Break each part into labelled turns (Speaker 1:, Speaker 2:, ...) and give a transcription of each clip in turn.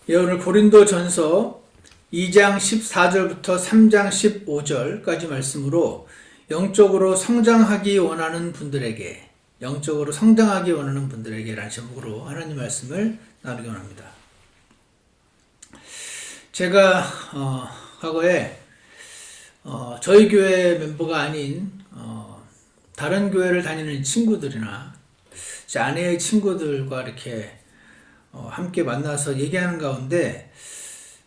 Speaker 1: 예, 오늘 고린도전서 2장 14절부터 3장 15절까지 말씀으로 영적으로 성장하기 원하는 분들에게 라는 제목으로 하나님 말씀을 나누기 원합니다. 제가 과거에 저희 교회 멤버가 아닌 다른 교회를 다니는 친구들이나 제 아내의 친구들과 이렇게 함께 만나서 얘기하는 가운데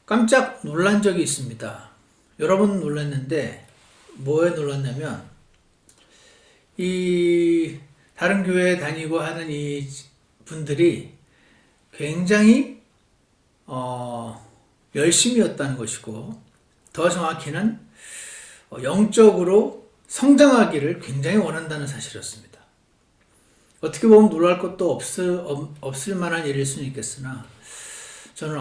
Speaker 1: 깜짝 놀란 적이 있습니다. 여러 번 놀랐는데 뭐에 놀랐냐면 이 다른 교회에 다니고 하는 이 분들이 굉장히 열심이었다는 것이고, 더 정확히는 영적으로 성장하기를 굉장히 원한다는 사실이었습니다. 어떻게 보면 놀랄 것도 없을 만한 일일 수는 있겠으나, 저는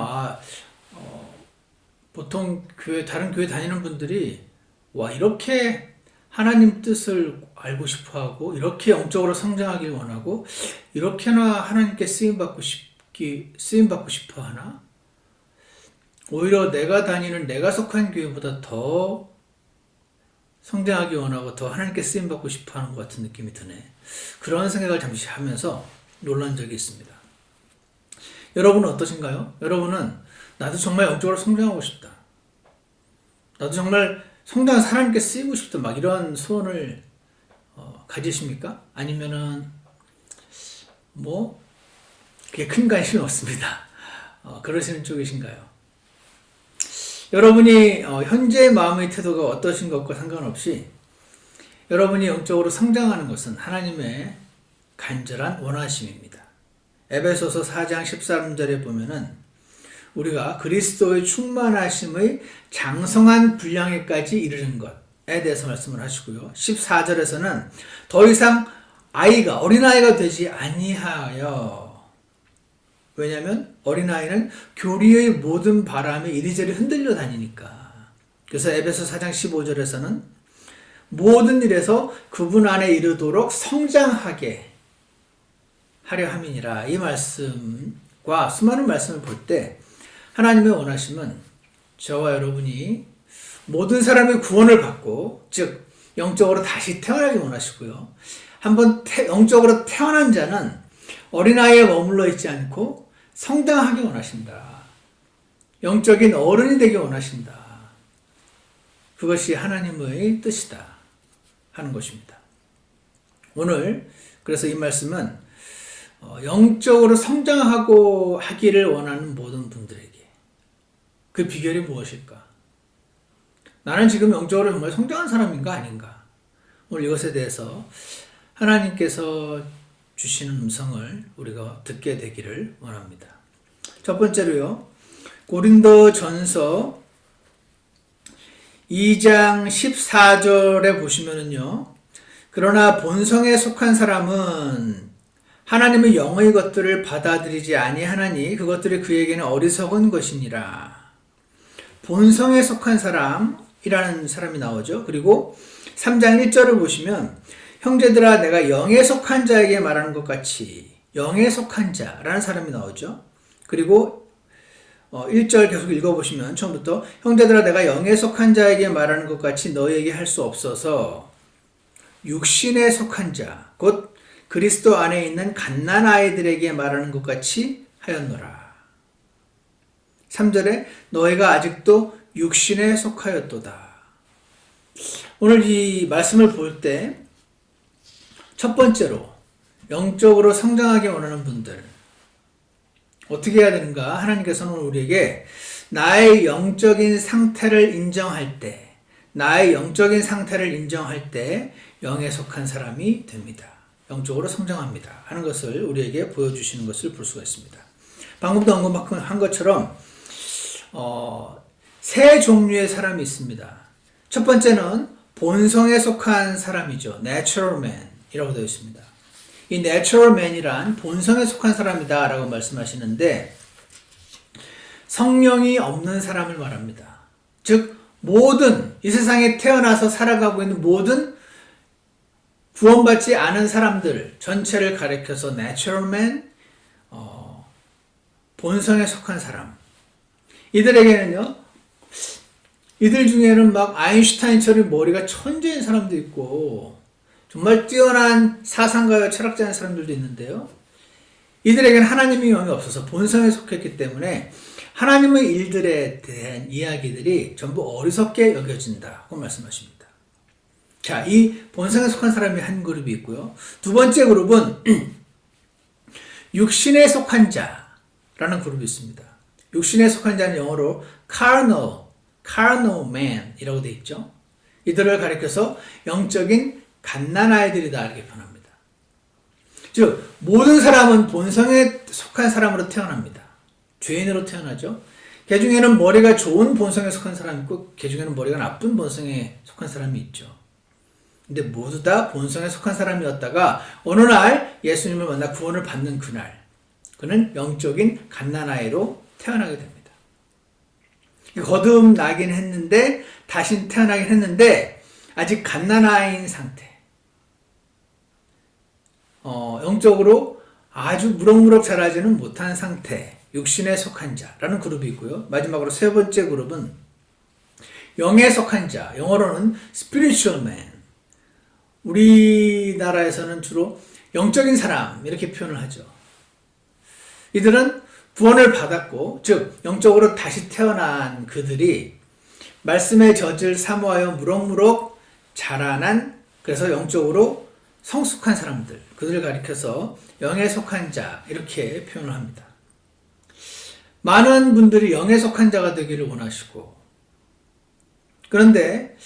Speaker 1: 보통 다른 교회 다니는 분들이 이렇게 하나님 뜻을 알고 싶어 하고, 이렇게 영적으로 성장하길 원하고, 이렇게나 하나님께 쓰임받고 싶어 하나? 오히려 내가 속한 교회보다 더 성장하기 원하고 더 하나님께 쓰임받고 싶어 하는 것 같은 느낌이 드네. 그런 생각을 잠시 하면서 놀란 적이 있습니다. 여러분은 어떠신가요? 여러분은 나도 정말 영적으로 성장하고 싶다, 나도 정말 성장해서 하나님께 쓰이고 싶다, 막 이런 소원을 가지십니까? 아니면은 그게 큰 관심이 없습니다. 그러시는 쪽이신가요? 여러분이 현재의 마음의 태도가 어떠신 것과 상관없이 여러분이 영적으로 성장하는 것은 하나님의 간절한 원하심입니다. 에베소서 4장 13절에 보면은 우리가 그리스도의 충만하심의 장성한 분량에까지 이르는 것에 대해서 말씀을 하시고요. 14절에서는 더 이상 어린아이가 되지 아니하여, 왜냐하면 어린아이는 교리의 모든 바람에 이리저리 흔들려 다니니까. 그래서 에베소 4장 15절에서는 모든 일에서 그분 안에 이르도록 성장하게 하려 함이니라. 이 말씀과 수많은 말씀을 볼 때 하나님의 원하심은 저와 여러분이 모든 사람의 구원을 받고, 즉 영적으로 다시 태어나기 원하시고요. 한번 영적으로 태어난 자는 어린아이에 머물러 있지 않고 성장하기 원하신다. 영적인 어른이 되기 원하신다. 그것이 하나님의 뜻이다 하는 것입니다. 오늘 그래서 이 말씀은 영적으로 성장하고 하기를 원하는 모든 분들에게 그 비결이 무엇일까? 나는 지금 영적으로 정말 성장한 사람인가 아닌가? 오늘 이것에 대해서 하나님께서 주시는 음성을 우리가 듣게 되기를 원합니다. 첫 번째로요, 고린도전서 2장 14절에 보시면은요, 그러나 본성에 속한 사람은 하나님의 영의 것들을 받아들이지 아니하나니 그것들이 그에게는 어리석은 것이니라. 본성에 속한 사람이라는 사람이 나오죠. 그리고 3장 1절을 보시면 형제들아 내가 영에 속한 자에게 말하는 것 같이, 영에 속한 자라는 사람이 나오죠. 그리고 1절 계속 읽어보시면 처음부터 형제들아 내가 영에 속한 자에게 말하는 것 같이 너희에게 할 수 없어서 육신에 속한 자, 곧 그리스도 안에 있는 갓난아이들에게 말하는 것 같이 하였노라. 3절에 너희가 아직도 육신에 속하였도다. 오늘 이 말씀을 볼 때 첫 번째로 영적으로 성장하기 원하는 분들 어떻게 해야 되는가? 하나님께서는 우리에게 나의 영적인 상태를 인정할 때 영에 속한 사람이 됩니다. 영적으로 성장합니다 하는 것을 우리에게 보여주시는 것을 볼 수가 있습니다. 방금도 언급한 것처럼 세 종류의 사람이 있습니다. 첫 번째는 본성에 속한 사람이죠. Natural man 이라고 되어 있습니다. 이 Natural man이란 본성에 속한 사람이다 라고 말씀하시는데, 성령이 없는 사람을 말합니다. 즉 이 세상에 태어나서 살아가고 있는 모든 구원받지 않은 사람들 전체를 가리켜서 Natural man, 본성에 속한 사람, 이들에게는요, 이들 중에는 막 아인슈타인처럼 머리가 천재인 사람도 있고 정말 뛰어난 사상가와 철학자인 사람들도 있는데요. 이들에게는 하나님의 영이 없어서 본성에 속했기 때문에 하나님의 일들에 대한 이야기들이 전부 어리석게 여겨진다고 말씀하십니다. 자, 이 본성에 속한 사람이 한 그룹이 있고요. 두 번째 그룹은 육신에 속한 자라는 그룹이 있습니다. 육신에 속한 자는 영어로 carnal man 이라고 되어 있죠. 이들을 가리켜서 영적인 갓난아이들이다 이렇게 표현합니다. 즉 모든 사람은 본성에 속한 사람으로 태어납니다. 죄인으로 태어나죠. 그 중에는 머리가 좋은 본성에 속한 사람이 있고 그 중에는 머리가 나쁜 본성에 속한 사람이 있죠. 근데 모두 다 본성에 속한 사람이었다가 어느 날 예수님을 만나 구원을 받는 그날 그는 영적인 갓난아이로 태어나게 됩니다. 거듭나긴 했는데 다시 태어나긴 했는데 아직 갓난아이인 상태, 영적으로 아주 무럭무럭 자라지는 못한 상태, 육신에 속한 자라는 그룹이 있고요. 마지막으로 세 번째 그룹은 영에 속한 자, 영어로는 spiritual man. 우리나라에서는 주로 영적인 사람 이렇게 표현을 하죠. 이들은 구원을 받았고, 즉 영적으로 다시 태어난 그들이 말씀의 젖을 사모하여 무럭무럭 자라난, 그래서 영적으로 성숙한 사람들, 그들을 가리켜서 영에 속한 자 이렇게 표현을 합니다. 많은 분들이 영에 속한 자가 되기를 원하시고, 그런데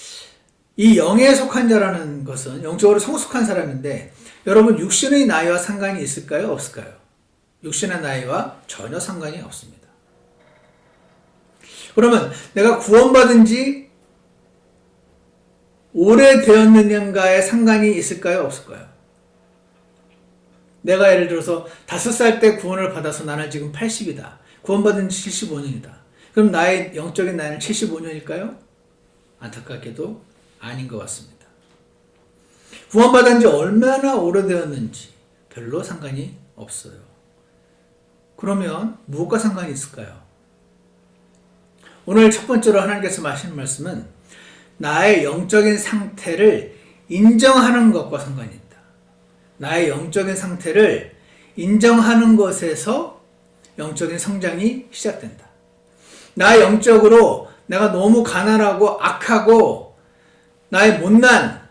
Speaker 1: 이 영에 속한 자라는 것은 영적으로 성숙한 사람인데 여러분 육신의 나이와 상관이 있을까요? 없을까요? 육신의 나이와 전혀 상관이 없습니다. 그러면 내가 구원받은 지 오래되었느냐가에 상관이 있을까요? 없을까요? 내가 예를 들어서 5살 때 구원을 받아서 나는 지금 80이다. 구원받은 지 75년이다. 그럼 나의 영적인 나이는 75년일까요? 안타깝게도 아닌 것 같습니다. 구원받은 지 얼마나 오래되었는지 별로 상관이 없어요. 그러면 무엇과 상관이 있을까요? 오늘 첫 번째로 하나님께서 하시는 말씀은 나의 영적인 상태를 인정하는 것과 상관이 있다. 나의 영적인 상태를 인정하는 것에서 영적인 성장이 시작된다. 나의 영적으로 내가 너무 가난하고 악하고 나의 못난,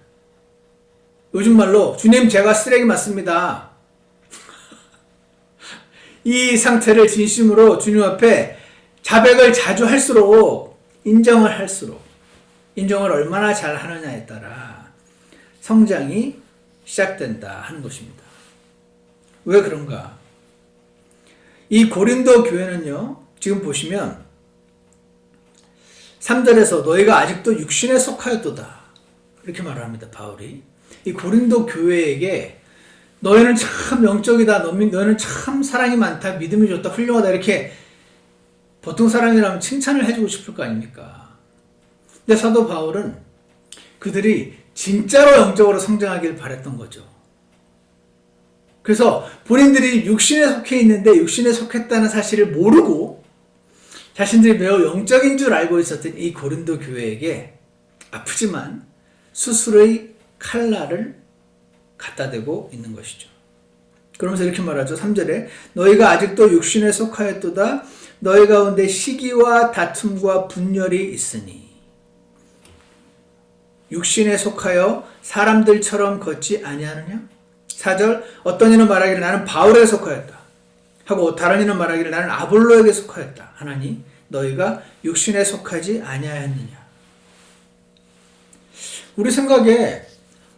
Speaker 1: 요즘 말로 주님 제가 쓰레기 맞습니다. 이 상태를 진심으로 주님 앞에 자백을 자주 할수록 인정을 얼마나 잘 하느냐에 따라 성장이 시작된다 하는 것입니다. 왜 그런가? 이 고린도 교회는요, 지금 보시면 3절에서 너희가 아직도 육신에 속하였도다 이렇게 말을 합니다. 바울이 이 고린도 교회에게 너희는 참 영적이다, 너희는 참 사랑이 많다, 믿음이 좋다, 훌륭하다 이렇게 보통 사람이라면 칭찬을 해주고 싶을 거 아닙니까? 근데 사도 바울은 그들이 진짜로 영적으로 성장하길 바랬던 거죠. 그래서 본인들이 육신에 속해 있는데 육신에 속했다는 사실을 모르고 자신들이 매우 영적인 줄 알고 있었던 이 고린도 교회에게 아프지만 수술의 칼날을 갖다 대고 있는 것이죠. 그러면서 이렇게 말하죠. 3절에 너희가 아직도 육신에 속하였도다. 너희 가운데 시기와 다툼과 분열이 있으니 육신에 속하여 사람들처럼 걷지 아니하느냐? 4절 어떤 이는 말하기를 나는 바울에 속하였다 하고 다른 이는 말하기를 나는 아볼로에게 속하였다 하나니 너희가 육신에 속하지 아니하였느냐? 우리 생각에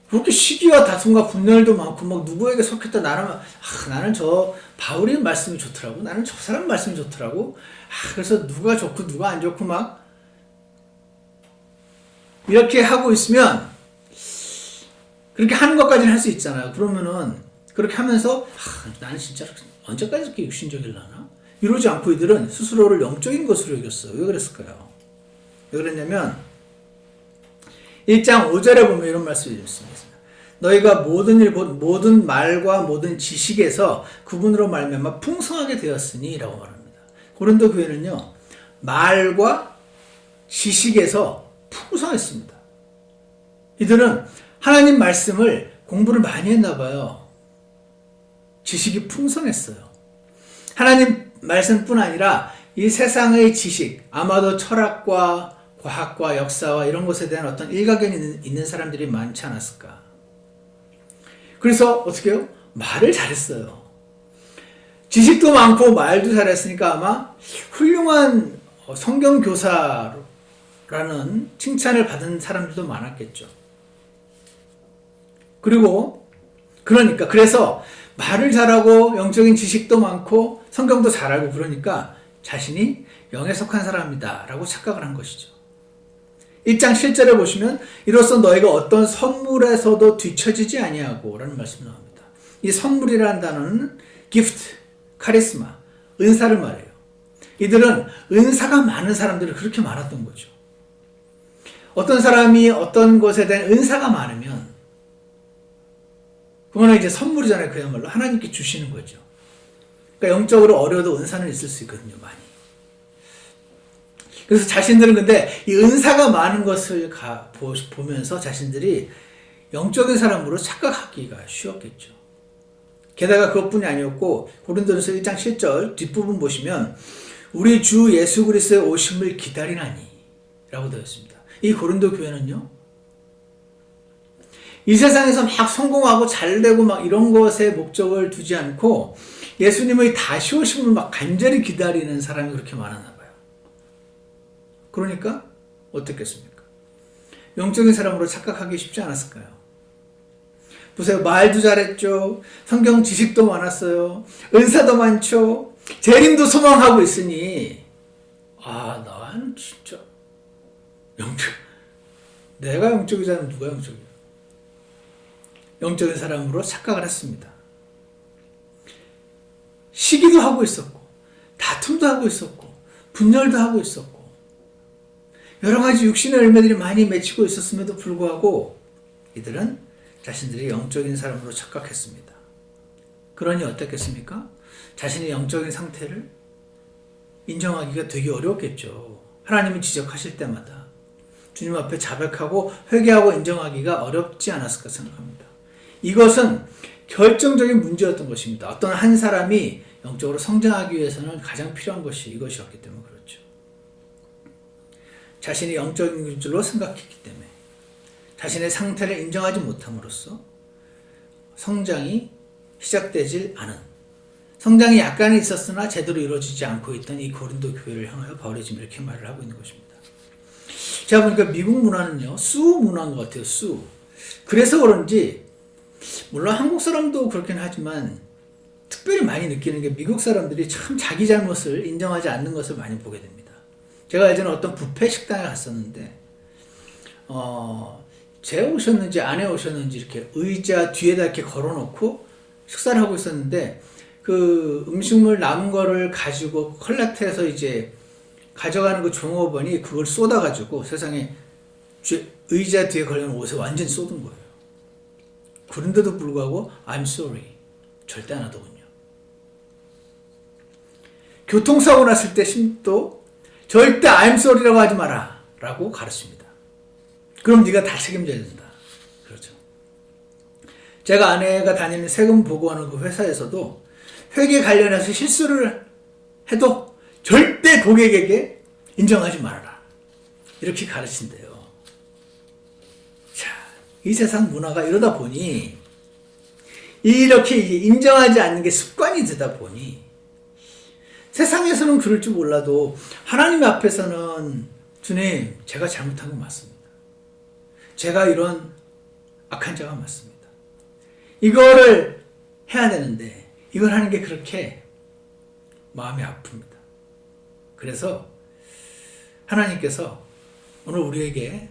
Speaker 1: 그렇게 시기와 다툼과 분열도 많고 막 누구에게 속했다 나는 저 바울의 말씀이 좋더라고, 나는 저 사람 말씀이 좋더라고, 그래서 누가 좋고 누가 안 좋고 막 이렇게 하고 있으면 그렇게 하는 것까지는 할 수 있잖아요. 그러면은 그렇게 하면서 나는 진짜 언제까지 이렇게 육신적일라나? 이러지 않고 이들은 스스로를 영적인 것으로 여겼어요. 왜 그랬을까요? 왜 그랬냐면 1장 5절에 보면 이런 말씀이 있습니다. 너희가 모든 말과 모든 지식에서 그분으로 말미암아 풍성하게 되었으니 라고 말합니다. 고린도 교회는요, 말과 지식에서 풍성했습니다. 이들은 하나님 말씀을 공부를 많이 했나 봐요. 지식이 풍성했어요. 하나님 말씀뿐 아니라 이 세상의 지식, 아마도 철학과 과학과 역사와 이런 것에 대한 어떤 일가견이 있는 사람들이 많지 않았을까. 그래서 어떻게 해요? 말을 잘했어요. 지식도 많고 말도 잘했으니까 아마 훌륭한 성경교사라는 칭찬을 받은 사람들도 많았겠죠. 그래서 말을 잘하고 영적인 지식도 많고 성경도 잘 알고 그러니까 자신이 영에 속한 사람이다 라고 착각을 한 것이죠. 1장 7절에 보시면 이로써 너희가 어떤 선물에서도 뒤처지지 아니하고 라는 말씀이 나옵니다. 이 선물이라는 단어는 gift, 카리스마, 은사를 말해요. 이들은 은사가 많은 사람들이 그렇게 많았던 거죠. 어떤 사람이 어떤 것에 대한 은사가 많으면 그거는 이제 선물이잖아요. 그야말로 하나님께 주시는 거죠. 그러니까 영적으로 어려도 은사는 있을 수 있거든요. 많이. 그래서 자신들은 근데 이 은사가 많은 것을 보면서 자신들이 영적인 사람으로 착각하기가 쉬웠겠죠. 게다가 그것뿐이 아니었고 고린도전서 1장 7절 뒷부분 보시면 우리 주 예수 그리스도의 오심을 기다리나니 라고 되어 있습니다. 이 고린도 교회는요, 이 세상에서 막 성공하고 잘되고 막 이런 것에 목적을 두지 않고 예수님의 다시 오심을 막 간절히 기다리는 사람이 그렇게 많았나 봐요. 그러니까 어떻겠습니까? 영적인 사람으로 착각하기 쉽지 않았을까요? 보세요. 말도 잘했죠. 성경 지식도 많았어요. 은사도 많죠. 재림도 소망하고 있으니 나는 진짜 내가 영적이자면 누가 영적이야? 영적인 사람으로 착각을 했습니다. 시기도 하고 있었고 다툼도 하고 있었고 분열도 하고 있었고 여러 가지 육신의 열매들이 많이 맺히고 있었음에도 불구하고 이들은 자신들이 영적인 사람으로 착각했습니다. 그러니 어떻겠습니까? 자신의 영적인 상태를 인정하기가 되게 어려웠겠죠. 하나님은 지적하실 때마다 주님 앞에 자백하고 회개하고 인정하기가 어렵지 않았을까 생각합니다. 이것은 결정적인 문제였던 것입니다. 어떤 한 사람이 영적으로 성장하기 위해서는 가장 필요한 것이 이것이었기 때문에 그렇죠. 자신이 영적인 줄로 생각했기 때문에 자신의 상태를 인정하지 못함으로써 성장이 시작되질 않은, 성장이 약간은 있었으나 제대로 이루어지지 않고 있던 이 고린도 교회를 향하여 바울이 지금 이렇게 말을 하고 있는 것입니다. 제가 보니까 미국 문화는요, 수 문화인 것 같아요. 수. 그래서 그런지 물론 한국 사람도 그렇긴 하지만 특별히 많이 느끼는 게 미국 사람들이 참 자기 잘못을 인정하지 않는 것을 많이 보게 됩니다. 제가 예전에 어떤 뷔페 식당에 갔었는데 제 오셨는지 아내 오셨는지 이렇게 의자 뒤에다 이렇게 걸어놓고 식사를 하고 있었는데 그 음식물 남은 거를 가지고 컬렉트해서 이제 가져가는 그 종업원이 그걸 쏟아가지고 세상에 의자 뒤에 걸려놓은 옷에 완전히 쏟은 거예요. 그런데도 불구하고 I'm sorry 절대 안 하더군요. 교통사고 났을 때 또 절대 I'm sorry라고 하지 마라 라고 가르칩니다. 그럼 네가 다 책임져야 된다. 그렇죠. 제가 아내가 다니는 세금 보고하는 그 회사에서도 회계 관련해서 실수를 해도 절대 고객에게 인정하지 말아라. 이렇게 가르친대요. 자, 이 세상 문화가 이러다 보니 이렇게 인정하지 않는 게 습관이 되다 보니 세상에서는 그럴 줄 몰라도 하나님 앞에서는 주님, 제가 잘못한 건 맞습니다. 제가 이런 악한 자가 맞습니다. 이거를 해야 되는데 이걸 하는 게 그렇게 마음이 아픕니다. 그래서 하나님께서 오늘 우리에게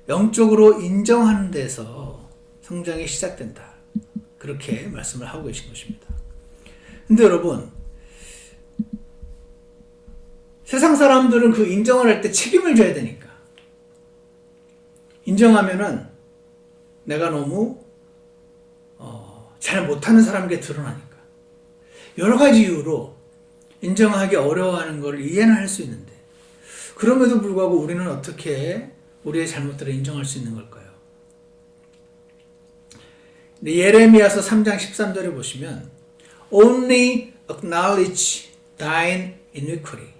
Speaker 1: 영적으로 인정하는 데서 성장이 시작된다. 그렇게 말씀을 하고 계신 것입니다. 근데 여러분, 세상 사람들은 그 인정을 할 때 책임을 져야 되니까. 인정하면은 내가 너무 잘 못하는 사람에게 드러나니까. 여러 가지 이유로 인정하기 어려워하는 걸 이해는 할 수 있는데 그럼에도 불구하고 우리는 어떻게 우리의 잘못들을 인정할 수 있는 걸까요? 예레미야서 3장 13절에 보시면 Only acknowledge thine iniquity.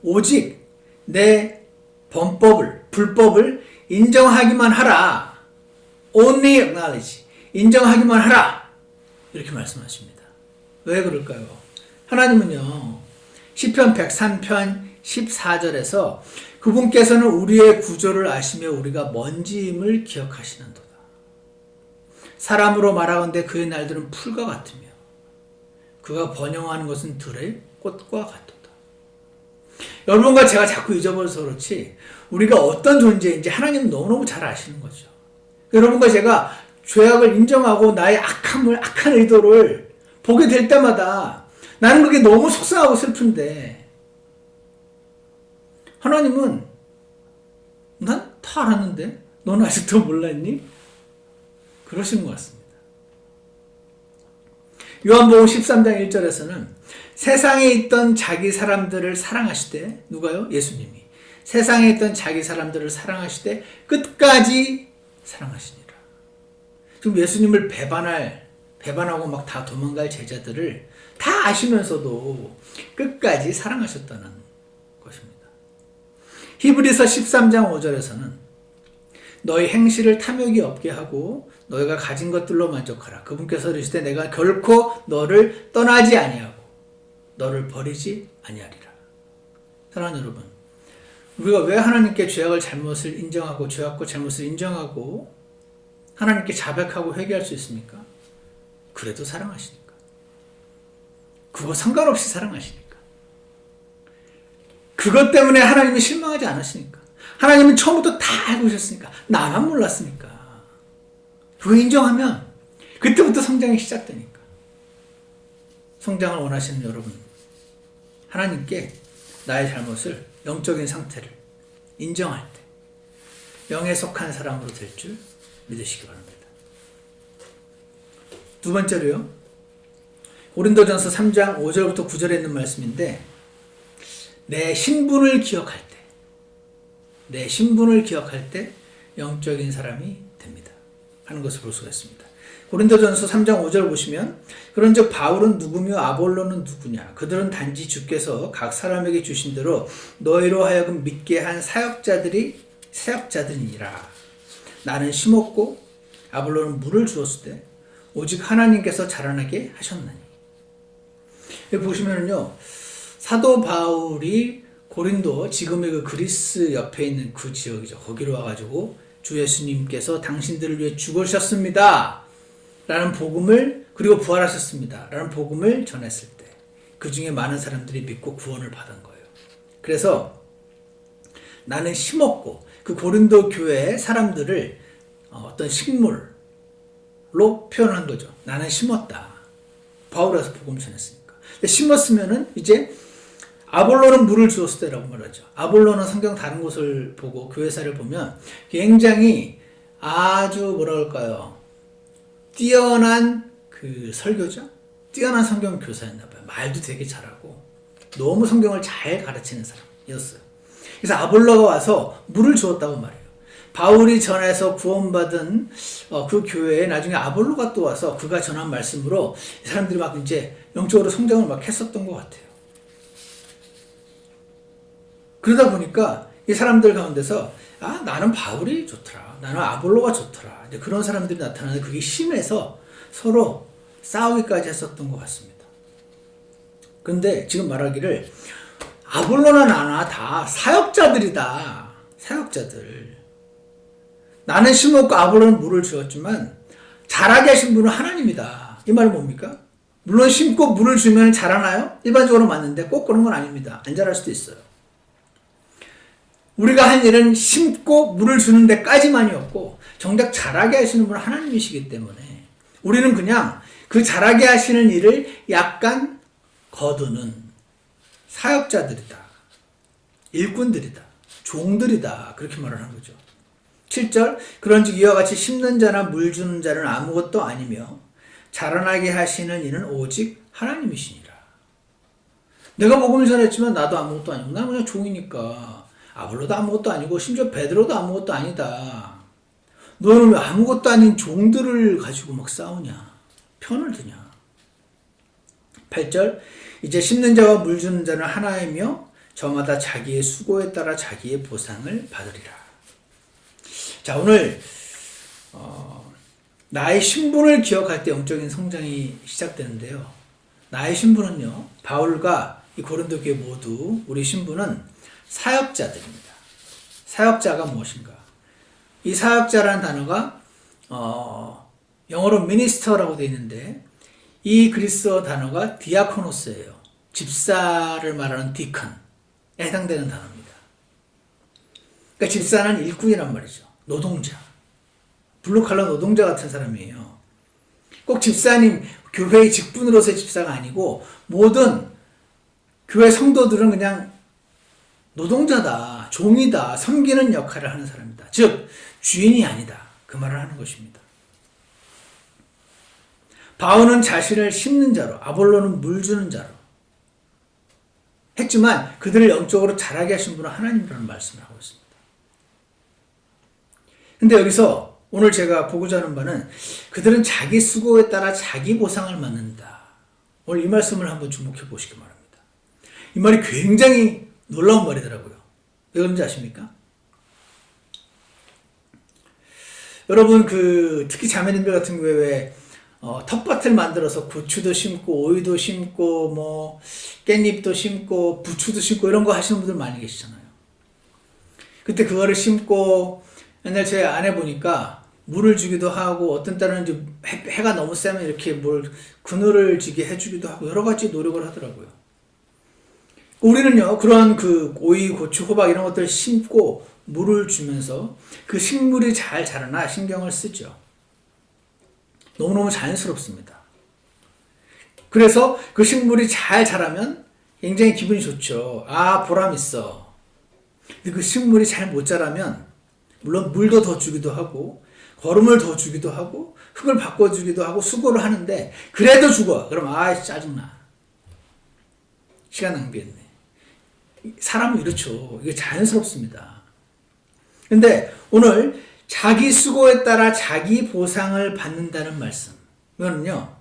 Speaker 1: 오직 내 불법을 인정하기만 하라. Only acknowledge. 인정하기만 하라. 이렇게 말씀하십니다. 왜 그럴까요? 하나님은요, 시편 103편 14절에서 그분께서는 우리의 구조를 아시며 우리가 먼지임을 기억하시는도다. 사람으로 말하건대 그의 날들은 풀과 같으며 그가 번영하는 것은 들의 꽃과 같도다. 여러분과 제가 자꾸 잊어버려서 그렇지 우리가 어떤 존재인지 하나님은 너무너무 잘 아시는 거죠. 여러분과 제가 죄악을 인정하고 나의 악한 의도를 보게 될 때마다 나는 그게 너무 속상하고 슬픈데 하나님은 난 다 알았는데 너는 아직도 몰랐니? 그러시는 것 같습니다. 요한복음 13장 1절에서는 세상에 있던 자기 사람들을 사랑하시되 누가요? 예수님이 세상에 있던 자기 사람들을 사랑하시되 끝까지 사랑하시니라. 지금 예수님을 배반하고 막 다 도망갈 제자들을 다 아시면서도 끝까지 사랑하셨다는 것입니다. 히브리서 13장 5절에서는 너희 행실을 탐욕이 없게 하고 너희가 가진 것들로 만족하라. 그분께서 이르시되 내가 결코 너를 떠나지 아니하고 너를 버리지 아니하리라. 사랑하는 여러분, 우리가 왜 하나님께 죄악과 잘못을 인정하고 하나님께 자백하고 회개할 수 있습니까? 그래도 사랑하시니까. 그거 상관없이 사랑하시니까. 그것 때문에 하나님이 실망하지 않으시니까. 하나님은 처음부터 다 알고 계셨으니까. 나만 몰랐으니까. 그거 인정하면 그때부터 성장이 시작되니까. 성장을 원하시는 여러분, 하나님께 나의 잘못을, 영적인 상태를 인정할 때 영에 속한 사람으로 될 줄 믿으시기 바랍니다. 두 번째로요, 고린도전서 3장 5절부터 9절에 있는 말씀인데 내 신분을 기억할 때 영적인 사람이 됩니다 하는 것을 볼 수가 있습니다. 고린도전서 3장 5절 보시면 그런즉 바울은 누구며 아볼로는 누구냐? 그들은 단지 주께서 각 사람에게 주신 대로 너희로 하여금 믿게 한 사역자들이니라. 나는 심었고 아볼로는 물을 주었을 때 오직 하나님께서 자라나게 하셨나니. 여기 보시면요, 사도 바울이 고린도, 지금의 그 그리스 옆에 있는 그 지역이죠. 거기로 와가지고 주 예수님께서 당신들을 위해 죽으셨습니다 라는 복음을, 그리고 부활하셨습니다 라는 복음을 전했을 때 그 중에 많은 사람들이 믿고 구원을 받은 거예요. 그래서 나는 심었고, 그 고린도 교회의 사람들을 어떤 식물로 표현한 거죠. 나는 심었다. 바울에서 복음 전했으니까. 근데 심었으면은 이제 아볼로는 물을 주었을 때라고 말하죠. 아볼로는 성경 다른 곳을 보고 교회사를 보면 굉장히 아주 뛰어난 그 설교자, 뛰어난 성경 교사였나 봐요. 말도 되게 잘하고 너무 성경을 잘 가르치는 사람이었어요. 그래서 아볼로가 와서 물을 주었다고 말해요. 바울이 전해서 구원받은 그 교회에 나중에 아볼로가 또 와서 그가 전한 말씀으로 이 사람들이 막 이제 영적으로 성장을 막 했었던 것 같아요. 그러다 보니까 이 사람들 가운데서 나는 바울이 좋더라, 나는 아볼로가 좋더라, 이제 그런 사람들이 나타나는데 그게 심해서 서로 싸우기까지 했었던 것 같습니다. 근데 지금 말하기를 아볼로나 나나 다 사역자들이다. 사역자들. 나는 심었고 아볼로는 물을 주었지만 자라게 하신 분은 하나님이다. 이 말은 뭡니까? 물론 심고 물을 주면 자라나요? 일반적으로 맞는데 꼭 그런 건 아닙니다. 안 자랄 수도 있어요. 우리가 한 일은 심고 물을 주는 데까지만이었고 정작 자라게 하시는 분은 하나님이시기 때문에 우리는 그냥 그 자라게 하시는 일을 약간 거두는 사역자들이다, 일꾼들이다, 종들이다, 그렇게 말을 하는 거죠. 7절, 그런즉 이와 같이 심는 자나 물 주는 자는 아무것도 아니며 자라나게 하시는 이는 오직 하나님이시니라. 내가 복음을 전했지만 나도 아무것도 아니고 나는 그냥 종이니까. 아볼로도 아무것도 아니고 심지어 베드로도 아무것도 아니다. 너는 왜 아무것도 아닌 종들을 가지고 막 싸우냐? 편을 드냐? 8절 이제 심는 자와 물 주는 자는 하나이며 저마다 자기의 수고에 따라 자기의 보상을 받으리라. 자, 오늘 나의 신분을 기억할 때 영적인 성장이 시작되는데요. 나의 신분은요, 바울과 이 고린도 교회 모두 우리 신분은 사역자들입니다. 사역자가 무엇인가? 이 사역자라는 단어가 영어로 미니스터라고 되어 있는데 이 그리스어 단어가 디아코노스예요. 집사를 말하는 디컨에 해당되는 단어입니다. 그러니까 집사는 일꾼이란 말이죠. 노동자. 블루칼라 노동자 같은 사람이에요. 꼭 집사님, 교회의 직분으로서의 집사가 아니고 모든 교회 성도들은 그냥 노동자다, 종이다, 섬기는 역할을 하는 사람이다. 즉, 주인이 아니다. 그 말을 하는 것입니다. 바울은 자신을 심는 자로, 아볼로는 물 주는 자로 했지만 그들을 영적으로 자라게 하신 분은 하나님이라는 말씀을 하고 있습니다. 근데 여기서 오늘 제가 보고자 하는 바는 그들은 자기 수고에 따라 자기 보상을 받는다. 오늘 이 말씀을 한번 주목해 보시기 바랍니다. 이 말이 굉장히 놀라운 말이더라고요. 왜 그런지 아십니까? 여러분 특히 자매님들 같은 경우에 왜 텃밭을 만들어서 고추도 심고 오이도 심고 뭐 깻잎도 심고 부추도 심고 이런 거 하시는 분들 많이 계시잖아요. 그때 그거를 심고 옛날 제 아내 보니까 물을 주기도 하고 어떤 때는 이제 해가 너무 세면 이렇게 그늘을 지게 해주기도 하고 여러 가지 노력을 하더라고요. 우리는요 그런 오이, 고추, 호박 이런 것들 심고 물을 주면서 그 식물이 잘 자라나 신경을 쓰죠. 너무너무 자연스럽습니다. 그래서 그 식물이 잘 자라면 굉장히 기분이 좋죠. 아, 보람 있어. 근데 그 식물이 잘 못 자라면 물론 물도 더 주기도 하고 거름을 더 주기도 하고 흙을 바꿔주기도 하고 수고를 하는데 그래도 죽어. 그럼 짜증나. 시간 낭비했네. 사람은 이렇죠. 이게 자연스럽습니다. 근데 오늘 자기 수고에 따라 자기 보상을 받는다는 말씀. 이거는요,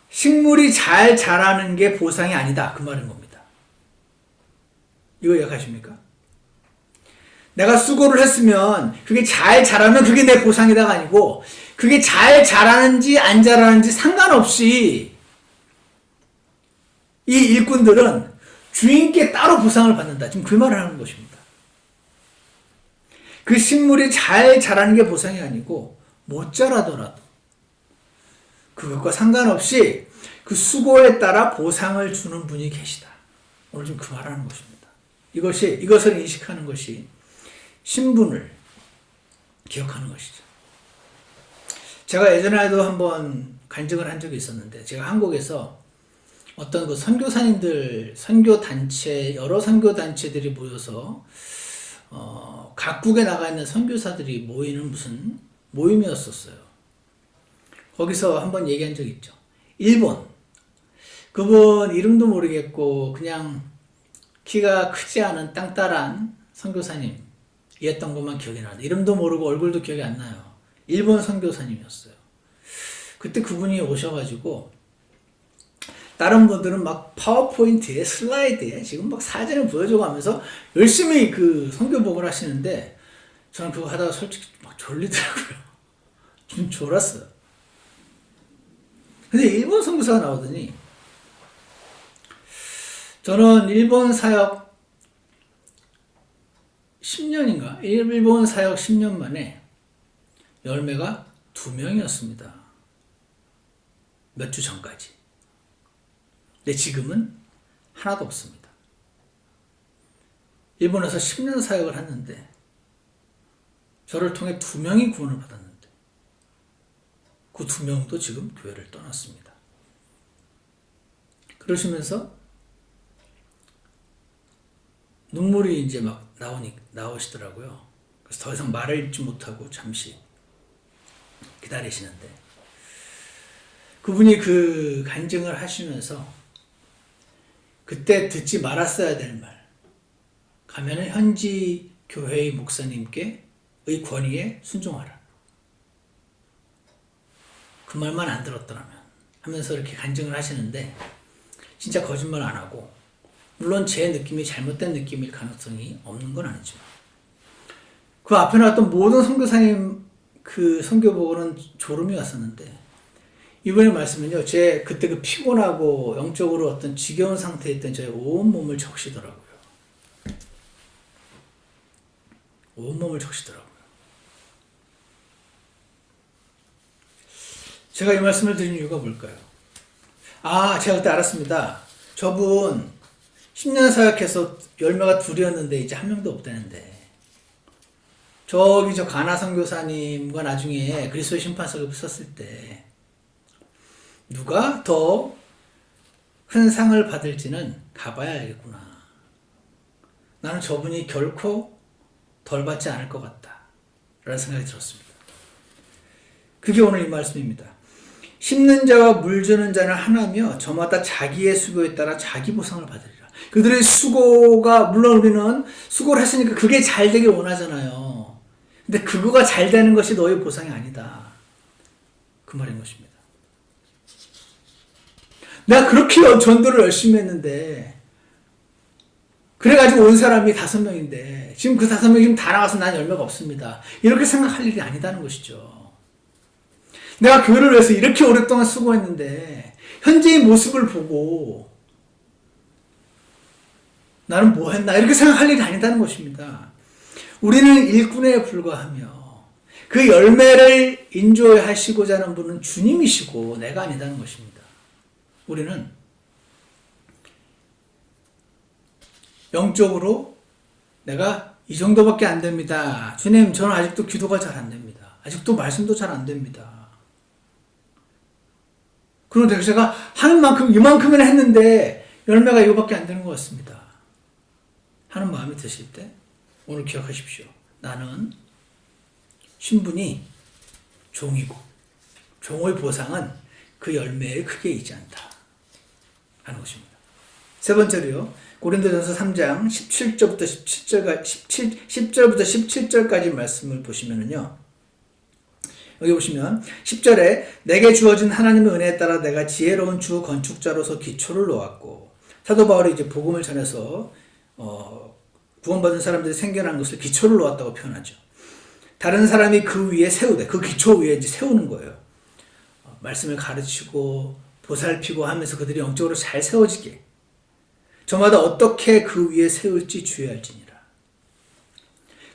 Speaker 1: 식물이 잘 자라는 게 보상이 아니다. 그 말인 겁니다. 이거 이해하십니까? 내가 수고를 했으면 그게 잘 자라면 그게 내 보상이다가 아니고 그게 잘 자라는지 안 자라는지 상관없이 이 일꾼들은 주인께 따로 보상을 받는다. 지금 그 말을 하는 것입니다. 그 식물이 잘 자라는 게 보상이 아니고 못 자라더라도 그것과 상관없이 그 수고에 따라 보상을 주는 분이 계시다. 오늘 지금 그 말을 하는 것입니다. 이것을 인식하는 것이 신분을 기억하는 것이죠. 제가 예전에도 한번 간증을 한 적이 있었는데 제가 한국에서 어떤 그 선교사님들, 선교단체, 여러 선교단체들이 모여서 각국에 나가 있는 선교사들이 모이는 무슨 모임이었었어요. 거기서 한번 얘기한 적이 있죠. 일본. 그분 이름도 모르겠고 그냥 키가 크지 않은 땅따란 선교사님이었던 것만 기억이 나는데 이름도 모르고 얼굴도 기억이 안 나요. 일본 선교사님이었어요. 그때 그분이 오셔가지고 다른 분들은 막 파워포인트에 슬라이드에 지금 막 사진을 보여주고 하면서 열심히 그 선교복을 하시는데 저는 그거 하다가 솔직히 막 졸리더라고요. 좀 졸았어요. 근데 일본 선교사가 나오더니 저는 일본 사역 10년인가? 일본 사역 10년 만에 열매가 2명이었습니다. 몇 주 전까지. 근데 지금은 하나도 없습니다. 일본에서 10년 사역을 했는데 저를 통해 2명이 구원을 받았는데 그 2명도 지금 교회를 떠났습니다. 그러시면서 눈물이 이제 막 나오시더라고요. 그래서 더 이상 말을 잇지 못하고 잠시 기다리시는데 그분이 그 간증을 하시면서 그때 듣지 말았어야 될 말. 가면은 현지 교회의 목사님께 의 권위에 순종하라. 그 말만 안 들었더라면 하면서 이렇게 간증을 하시는데 진짜 거짓말 안 하고, 물론 제 느낌이 잘못된 느낌일 가능성이 없는 건 아니지만 그 앞에 나왔던 모든 선교사님 그 선교 보고는 졸음이 왔었는데 이번에 말씀은요, 제 그때 그 피곤하고 영적으로 어떤 지겨운 상태에 있던 저의 온몸을 적시더라고요. 온몸을 적시더라고요. 제가 이 말씀을 드린 이유가 뭘까요? 제가 그때 알았습니다. 저분 10년 사역해서 열매가 둘이었는데 이제 한 명도 없다는데, 저 가나 선교사님과 나중에 그리스도의 심판석에 섰을 때 누가 더 큰 상을 받을지는 가봐야 알겠구나. 나는 저분이 결코 덜 받지 않을 것 같다 라는 생각이 들었습니다. 그게 오늘 이 말씀입니다. 심는 자와 물 주는 자는 하나며 저마다 자기의 수고에 따라 자기 보상을 받으리라. 그들의 수고가, 물론 우리는 수고를 했으니까 그게 잘 되길 원하잖아요. 근데 그거가 잘 되는 것이 너의 보상이 아니다, 그 말인 것입니다. 내가 그렇게 전도를 열심히 했는데, 그래가지고 온 사람이 5명인데 지금 그 5명이 지금 다 나와서 난 열매가 없습니다, 이렇게 생각할 일이 아니다는 것이죠. 내가 교회를 위해서 이렇게 오랫동안 수고했는데 현재의 모습을 보고 나는 뭐 했나 이렇게 생각할 일이 아니다는 것입니다. 우리는 일꾼에 불과하며 그 열매를 인조하시고자 하는 분은 주님이시고 내가 아니다는 것입니다. 우리는 영적으로 내가 이 정도밖에 안 됩니다. 주님, 저는 아직도 기도가 잘 안 됩니다. 아직도 말씀도 잘 안 됩니다. 그런데 제가 하는 만큼 이만큼이나 했는데 열매가 이거밖에 안 되는 것 같습니다 하는 마음이 드실 때 오늘 기억하십시오. 나는 신분이 종이고 종의 보상은 그 열매에 크게 있지 않다 하는 것입니다. 세 번째로요, 고린도전서 3장 17절부터 17절까지 말씀을 보시면은요, 여기 보시면 10절에 내게 주어진 하나님의 은혜에 따라 내가 지혜로운 주 건축자로서 기초를 놓았고, 사도 바울이 이제 복음을 전해서 구원받은 사람들이 생겨난 것을 기초를 놓았다고 표현하죠. 다른 사람이 그 위에 세우되, 그 기초 위에 이제 세우는 거예요. 말씀을 가르치고 보살피고 하면서 그들이 영적으로 잘 세워지게 저마다 어떻게 그 위에 세울지 주의할지니라.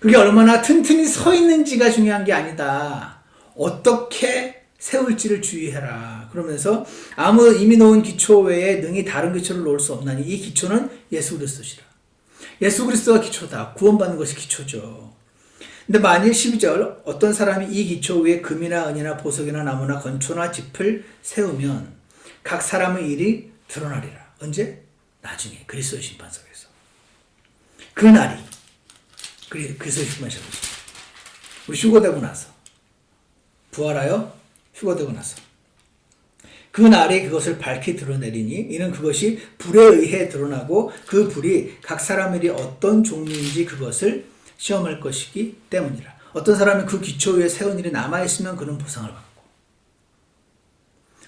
Speaker 1: 그게 얼마나 튼튼히 서 있는지가 중요한 게 아니다, 어떻게 세울지를 주의해라. 그러면서 아무 이미 놓은 기초 외에 능히 다른 기초를 놓을 수 없나니 이 기초는 예수 그리스도시라. 예수 그리스도가 기초다. 구원받는 것이 기초죠. 근데 만일 12절 어떤 사람이 이 기초 위에 금이나 은이나 보석이나 나무나 건초나 짚을 세우면 각 사람의 일이 드러나리라. 언제? 나중에 그리스도의 심판석에서. 그 날이 그리스도의 심판석에서 우리 휴거되고 나서, 부활하여 휴거되고 나서 그 날에 그것을 밝히 드러내리니 이는 그것이 불에 의해 드러나고 그 불이 각 사람의 일이 어떤 종류인지 그것을 시험할 것이기 때문이라. 어떤 사람이 그 기초 위에 세운 일이 남아있으면 그는 보상을 받고,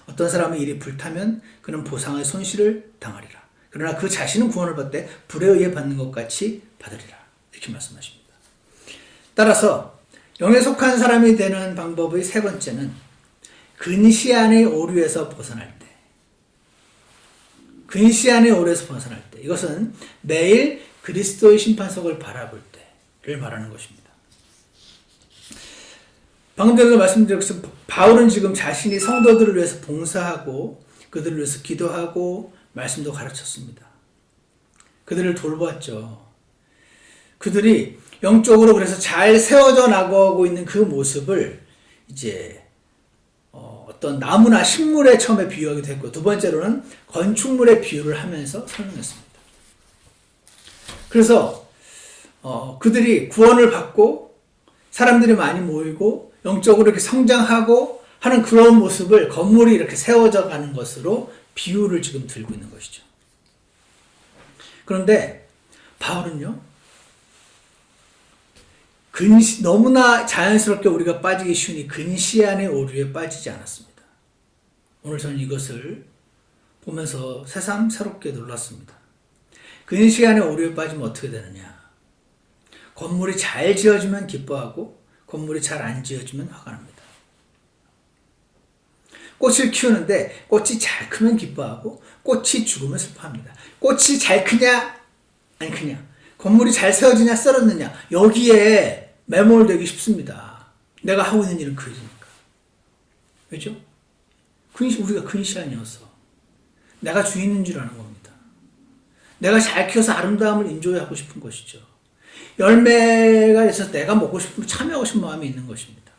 Speaker 1: 어떤 사람의 일이 불타면 그는 보상의 손실을 당하리라. 그러나 그 자신은 구원을 받되 불에 의해 받는 것 같이 받으리라. 이렇게 말씀하십니다. 따라서 영에 속한 사람이 되는 방법의 세 번째는 근시안의 오류에서 벗어날 때. 근시안의 오류에서 벗어날 때. 이것은 매일 그리스도의 심판석을 바라볼 때를 말하는 것입니다. 방금 전에 말씀드린 것처럼 바울은 지금 자신이 성도들을 위해서 봉사하고 그들을 위해서 기도하고 말씀도 가르쳤습니다. 그들을 돌보았죠. 그들이 영적으로 그래서 잘 세워져 나가고 있는 그 모습을 이제 어떤 나무나 식물에 처음에 비유하기도 했고, 두 번째로는 건축물의 비유를 하면서 설명했습니다. 그래서 그들이 구원을 받고 사람들이 많이 모이고 영적으로 이렇게 성장하고 하는 그런 모습을 건물이 이렇게 세워져 가는 것으로 비유를 지금 들고 있는 것이죠. 그런데 바울은요, 너무나 자연스럽게 우리가 빠지기 쉬우니 근시 안의 오류에 빠지지 않았습니다. 오늘 저는 이것을 보면서 새삼 새롭게 놀랐습니다. 근시 안의 오류에 빠지면 어떻게 되느냐? 건물이 잘 지어지면 기뻐하고 건물이 잘 안 지어지면 화가 납니다. 꽃을 키우는데 꽃이 잘 크면 기뻐하고 꽃이 죽으면 슬퍼합니다. 꽃이 잘 크냐 안 크냐, 건물이 잘 세워지냐 썰었느냐, 여기에 매몰되기 쉽습니다. 내가 하고 있는 일은 그 일이니까. 왜죠? 우리가 근시 아니어서 내가 주인인 줄 아는 겁니다. 내가 잘 키워서 아름다움을 인조하고 싶은 것이죠. 열매가 있어서 내가 먹고 싶은, 참여하고 싶은 마음이 있는 것입니다.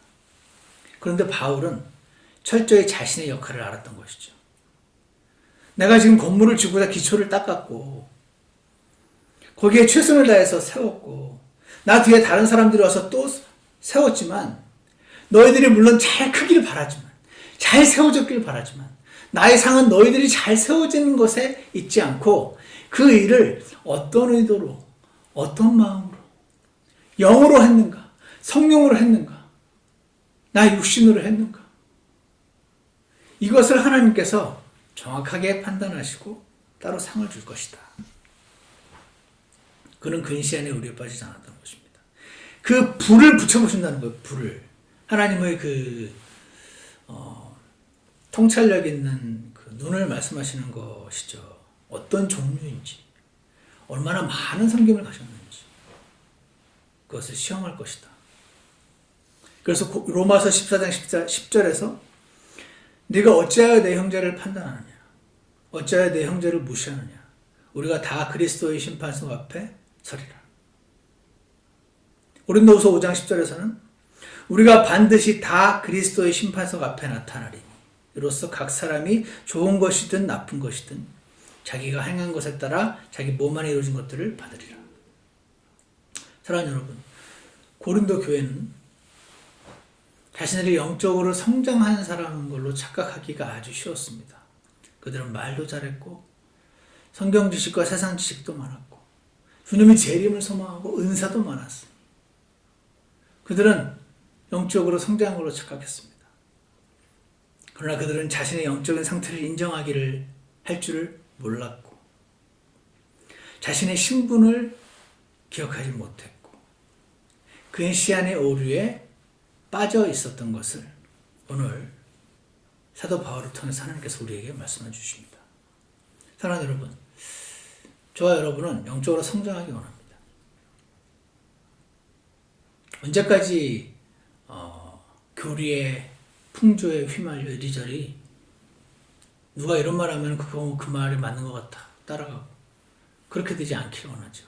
Speaker 1: 그런데 바울은 철저히 자신의 역할을 알았던 것이죠. 내가 지금 건물을 지고 다 기초를 닦았고 거기에 최선을 다해서 세웠고 나 뒤에 다른 사람들이 와서 또 세웠지만 너희들이 물론 잘 크길 바라지만 잘 세워졌길 바라지만 나의 상은 너희들이 잘 세워지는 것에 있지 않고 그 일을 어떤 의도로 어떤 마음으로 영으로 했는가 성령으로 했는가 나 육신으로 했는가 이것을 하나님께서 정확하게 판단하시고 따로 상을 줄 것이다. 그는 근시 안에 우리에 빠지지 않았던 것입니다. 그 불을 붙여보신다는 거예요. 불을. 하나님의 통찰력 있는 그 눈을 말씀하시는 것이죠. 어떤 종류인지, 얼마나 많은 섬김을 가졌는지 그것을 시험할 것이다. 그래서 로마서 14장 10절에서 네가 어찌하여 내 형제를 판단하느냐, 어찌하여 내 형제를 무시하느냐, 우리가 다 그리스도의 심판석 앞에 서리라. 고린도후서 5장 10절에서는 우리가 반드시 다 그리스도의 심판석 앞에 나타나리니 이로써 각 사람이 좋은 것이든 나쁜 것이든 자기가 행한 것에 따라 자기 몸 안에 이루어진 것들을 받으리라. 사랑하는 여러분, 고린도 교회는 자신들이 영적으로 성장한 사람인 걸로 착각하기가 아주 쉬웠습니다. 그들은 말도 잘했고 성경 지식과 세상 지식도 많았고 주님의 재림을 소망하고 은사도 많았습니다. 그들은 영적으로 성장한 걸로 착각했습니다. 그러나 그들은 자신의 영적인 상태를 인정하기를 할 줄을 몰랐고 자신의 신분을 기억하지 못했고 근시 안의 오류에 빠져 있었던 것을 오늘 사도 바울을 통해서 하나님께서 우리에게 말씀해 주십니다. 사랑하는 여러분, 저와 여러분은 영적으로 성장하기 원합니다. 언제까지 교리의 풍조에 휘말려 이리저리 누가 이런 말 하면 그 말이 맞는 것 같아 따라가고 그렇게 되지 않기를 원하죠.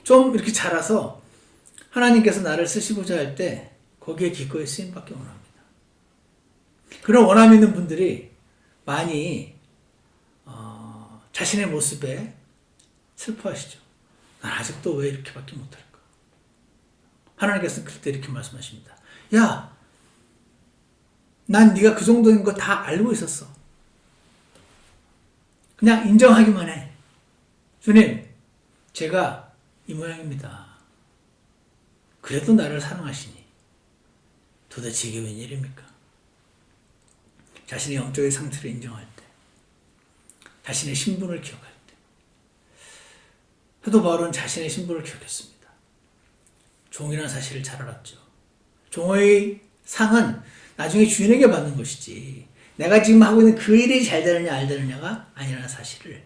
Speaker 1: 좀 이렇게 자라서 하나님께서 나를 쓰시고자 할 때 거기에 기꺼이 쓰임받기 원합니다. 그런 원함 있는 분들이 많이 자신의 모습에 슬퍼하시죠. 난 아직도 왜 이렇게밖에 못할까? 하나님께서는 그때 이렇게 말씀하십니다. 야, 난 네가 그 정도인 거 다 알고 있었어. 그냥 인정하기만 해. 주님, 제가 이 모양입니다. 그래도 나를 사랑하시니 도대체 이게 웬일입니까? 자신의 영적인 상태를 인정할 때, 자신의 신분을 기억할 때, 사도 바울은 자신의 신분을 기억했습니다. 종이라는 사실을 잘 알았죠. 종의 상은 나중에 주인에게 받는 것이지 내가 지금 하고 있는 그 일이 잘 되느냐 안 되느냐가 아니라는 사실을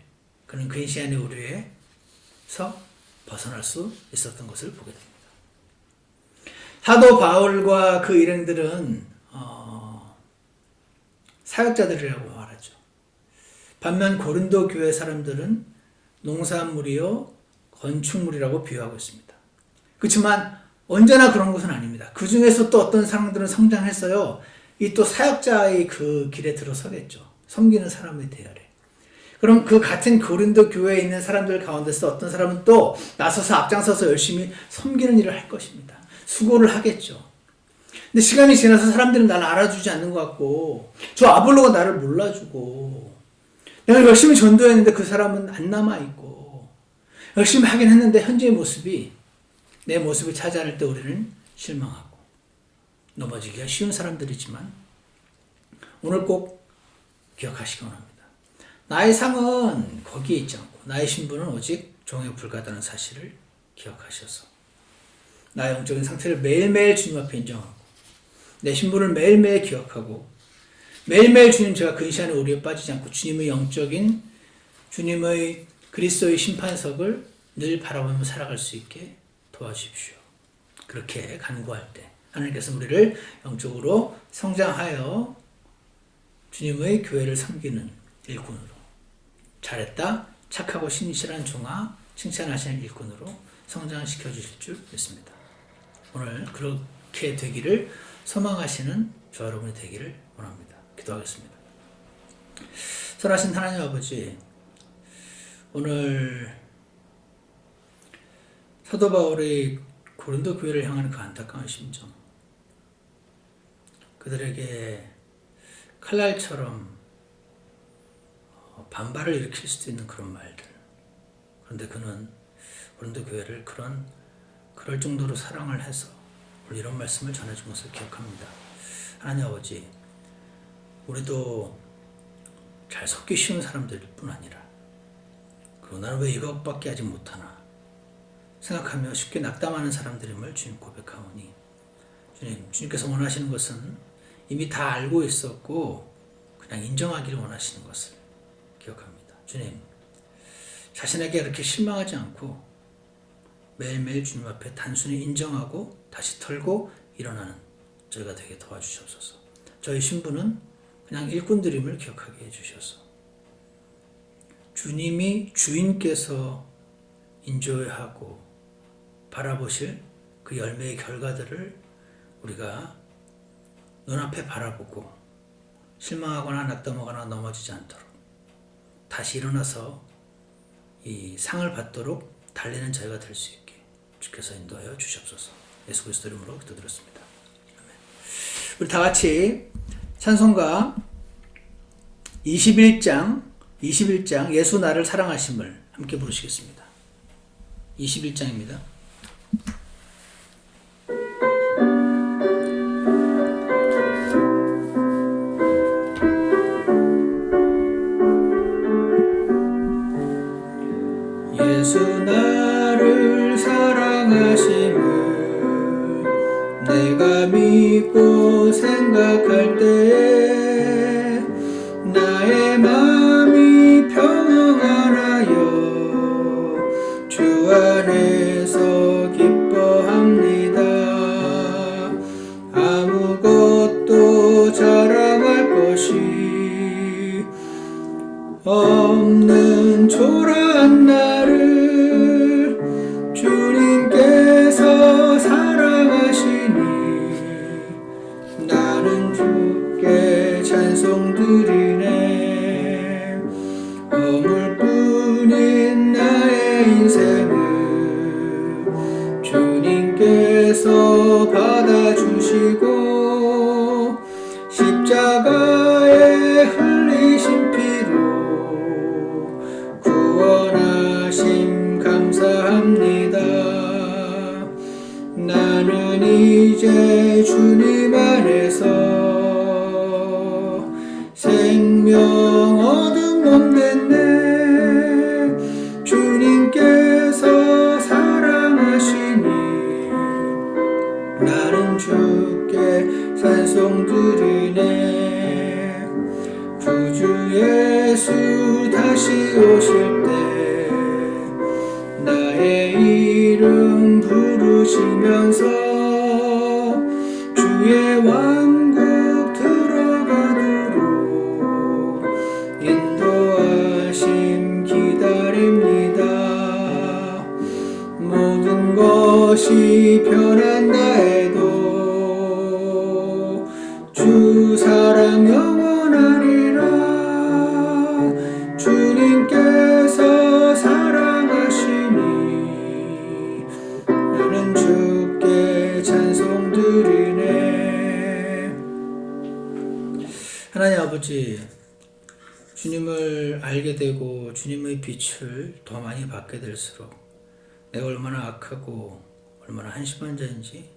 Speaker 1: 그는 근시 안의 오류에서 벗어날 수 있었던 것을 보게 됩니다. 사도 바울과 그 일행들은 사역자들이라고 말하죠. 반면 고린도 교회 사람들은 농산물이요 건축물이라고 비유하고 있습니다. 그렇지만 언제나 그런 것은 아닙니다. 그 중에서 또 어떤 사람들은 성장했어요. 이 또 사역자의 그 길에 들어서겠죠. 섬기는 사람의 대열에. 그럼 그 같은 고린도 교회에 있는 사람들 가운데서 어떤 사람은 또 나서서 앞장서서 열심히 섬기는 일을 할 것입니다. 수고를 하겠죠. 근데 시간이 지나서 사람들은 나를 알아주지 않는 것 같고 저 아볼로가 나를 몰라주고 내가 열심히 전도했는데 그 사람은 안 남아있고, 열심히 하긴 했는데 현재의 모습이 내 모습을 찾아낼 때 우리는 실망하고 넘어지기가 쉬운 사람들이지만 오늘 꼭 기억하시기 원합니다. 나의 상은 거기에 있지 않고 나의 신분은 오직 종에 불과하다는 사실을 기억하셔서 나의 영적인 상태를 매일매일 주님 앞에 인정하고 내 신분을 매일매일 기억하고 매일매일 주님 제가 근시하는 오류에 빠지지 않고 주님의 영적인 주님의 그리스도의 심판석을 늘 바라보며 살아갈 수 있게 도와주십시오. 그렇게 간구할 때 하나님께서 우리를 영적으로 성장하여 주님의 교회를 섬기는 일꾼으로 잘했다 착하고 신실한 종아 칭찬하시는 일꾼으로 성장시켜 주실 줄 믿습니다. 오늘 그렇게 되기를 소망하시는 저와 여러분이 되기를 원합니다. 기도하겠습니다. 선하신 하나님 아버지, 오늘 사도 바울의 고린도 교회를 향하는 그 안타까운 심정, 그들에게 칼날처럼 반발을 일으킬 수도 있는 그런 말들. 그런데 그는 고린도 교회를 그럴 정도로 사랑을 해서 오늘 이런 말씀을 전해준 것을 기억합니다. 하나님 아버지, 우리도 잘 속기 쉬운 사람들일 뿐 아니라 그리고 나는 왜 이것밖에 하지 못하나 생각하며 쉽게 낙담하는 사람들임을 주님 고백하오니 주님께서 원하시는 것은 이미 다 알고 있었고 그냥 인정하기를 원하시는 것을 기억합니다. 주님, 자신에게 이렇게 실망하지 않고 매일매일 주님 앞에 단순히 인정하고 다시 털고 일어나는 저희가 되게 도와주시옵소서. 저희 신분은 그냥 일꾼들임을 기억하게 해주셔서 주님이 주인께서 인조하고 바라보실 그 열매의 결과들을 우리가 눈앞에 바라보고 실망하거나 낙담하거나 넘어지지 않도록 다시 일어나서 이 상을 받도록 달리는 저희가 될 수 있게 주께서 인도하여 주시옵소서. 예수 그리스도 이름으로 기도드렸습니다. 아멘. 우리 다 같이 찬송가 21장 예수 나를 사랑하심을 함께 부르시겠습니다. 21장입니다. 예수 나를 사랑하심을 내가 믿고 생각할 때에 나의 마음이 평안하여 주 안에서 기뻐합니다. 아무것도 자랑할 것이 없는 초라한 나를 주님께서 사랑하시니 나는 주께 찬송 드리네. 허물뿐인 나의 인생을 주님께서 받아주시고 십자가에 흘리신 피로 구원하심 감사합니다. 나는 이제 주님 안에서 생명 얻음 못냈네. 주님께서 사랑하시니 나는 주께 찬송 드리네. 구주 예수 다시 오실 때 나의 이름 부르시면서 주의 왕국 들어가도록 인도하심 기다립니다. 모든 것이 변한다 해도 주 사랑 영원하리라. 주님께서 사랑하시니 나는 주께 찬송 드리네. 하나님 아버지, 주님을 주님을 알게 되고 주님의 빛을 더 많이 받게 될수록 내가 얼마나 악하고 얼마나 한심한 자인지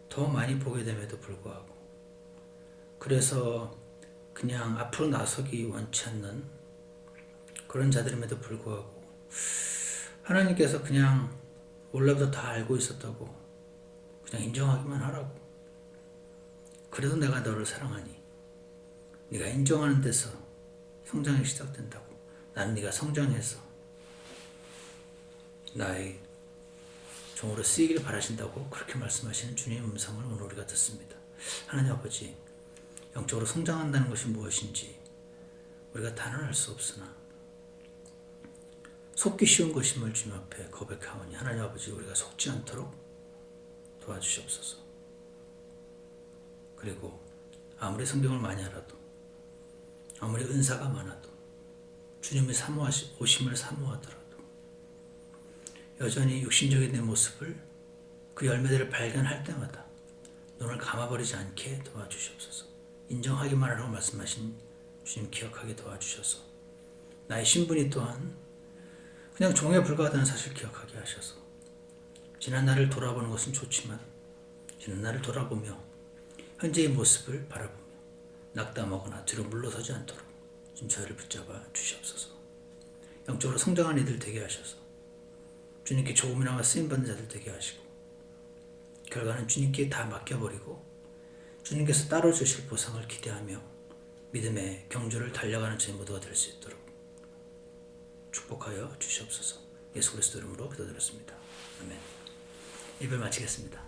Speaker 1: 더 많이 보게 됨에도 불구하고, 그래서 그냥 앞으로 나서기 원치 않는 그런 자들임에도 불구하고 하나님께서 그냥 원래부터 다 알고 있었다고 그냥 인정하기만 하라고. 그래도 내가 너를 사랑하니 네가 인정하는 데서 성장이 시작된다고. 나는 네가 성장해서 나의 종으로 쓰이기를 바라신다고 그렇게 말씀하시는 주님의 음성을 오늘 우리가 듣습니다. 하나님 아버지, 영적으로 성장한다는 것이 무엇인지 우리가 단언할 수 없으나 속기 쉬운 것임을 주님 앞에 고백하오니 하나님 아버지, 우리가 속지 않도록 도와주시옵소서. 그리고 아무리 성경을 많이 알아도, 아무리 은사가 많아도, 주님의 오심을 사모하더라도 여전히 육신적인 내 모습을, 그 열매들을 발견할 때마다 눈을 감아버리지 않게 도와주시옵소서. 인정하기만 하라고 말씀하신 주님 기억하게 도와주셔서 나의 신분이 또한 그냥 종에 불과하다는 사실 기억하게 하셔서 지난 날을 돌아보는 것은 좋지만 지난 날을 돌아보며 현재의 모습을 바라보며 낙담하거나 뒤로 물러서지 않도록 좀 저희를 붙잡아 주시옵소서. 영적으로 성장한 이들 되게 하셔서 주님께 조금이나마 쓰임받는 자들 되게 하시고, 결과는 주님께 다 맡겨버리고 주님께서 따로 주실 보상을 기대하며 믿음의 경주를 달려가는 저희 모두가 될 수 있도록 축복하여 주시옵소서. 예수 그리스도 이름으로 기도드렸습니다. 아멘. 예배 마치겠습니다.